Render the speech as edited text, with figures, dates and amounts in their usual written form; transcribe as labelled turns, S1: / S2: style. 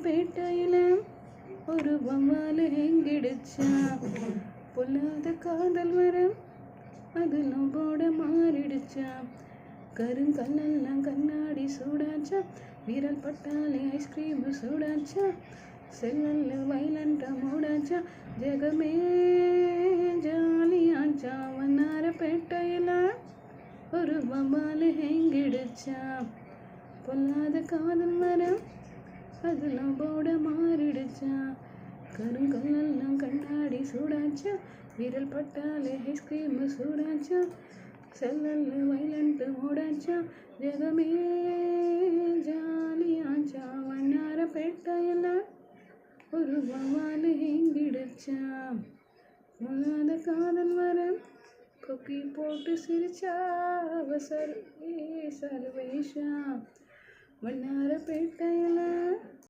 S1: வண்ணாரப்பேட்டையில ஒரு வவ்வால் எங்கிடுச்சா. பொல்லாத காதல் வரம் அது நம்போட மாறிடுச்சா. கருங்கல்லாம் கண்ணாடி சூடாச்சா. விரல் பட்டாலே ஐஸ்கிரீம் சூடாச்சா. செல்லல்ல வைலண்டா மூடாச்சா. ஜெகமே ஜாலியாச்சா. வண்ணாரப்பேட்டையில ஒரு வவ்வால் எங்கிடுச்சா. பொல்லாத காதல் மரம் அது நம்போட மாறிடுச்சா. கருங்கல்லாம் கண்ணாடி சூடாச்சா. விரல் பட்டாலே ஐஸ்கிரீம் சூடாச்சா. செல்லல்ல வைலண்ட் மூடாச்சா. ஜெகமே ஜாலியாச்சா. வண்ணாரப்பேட்டையில ஒரு வவ்வால் எங்கிடுச்சா. பொல்லாத காதல் மரம் கொக்கி போட்டு சிரிச்சா. அவசர சர்வேஷா. வண்ணாரப்பேட்டையில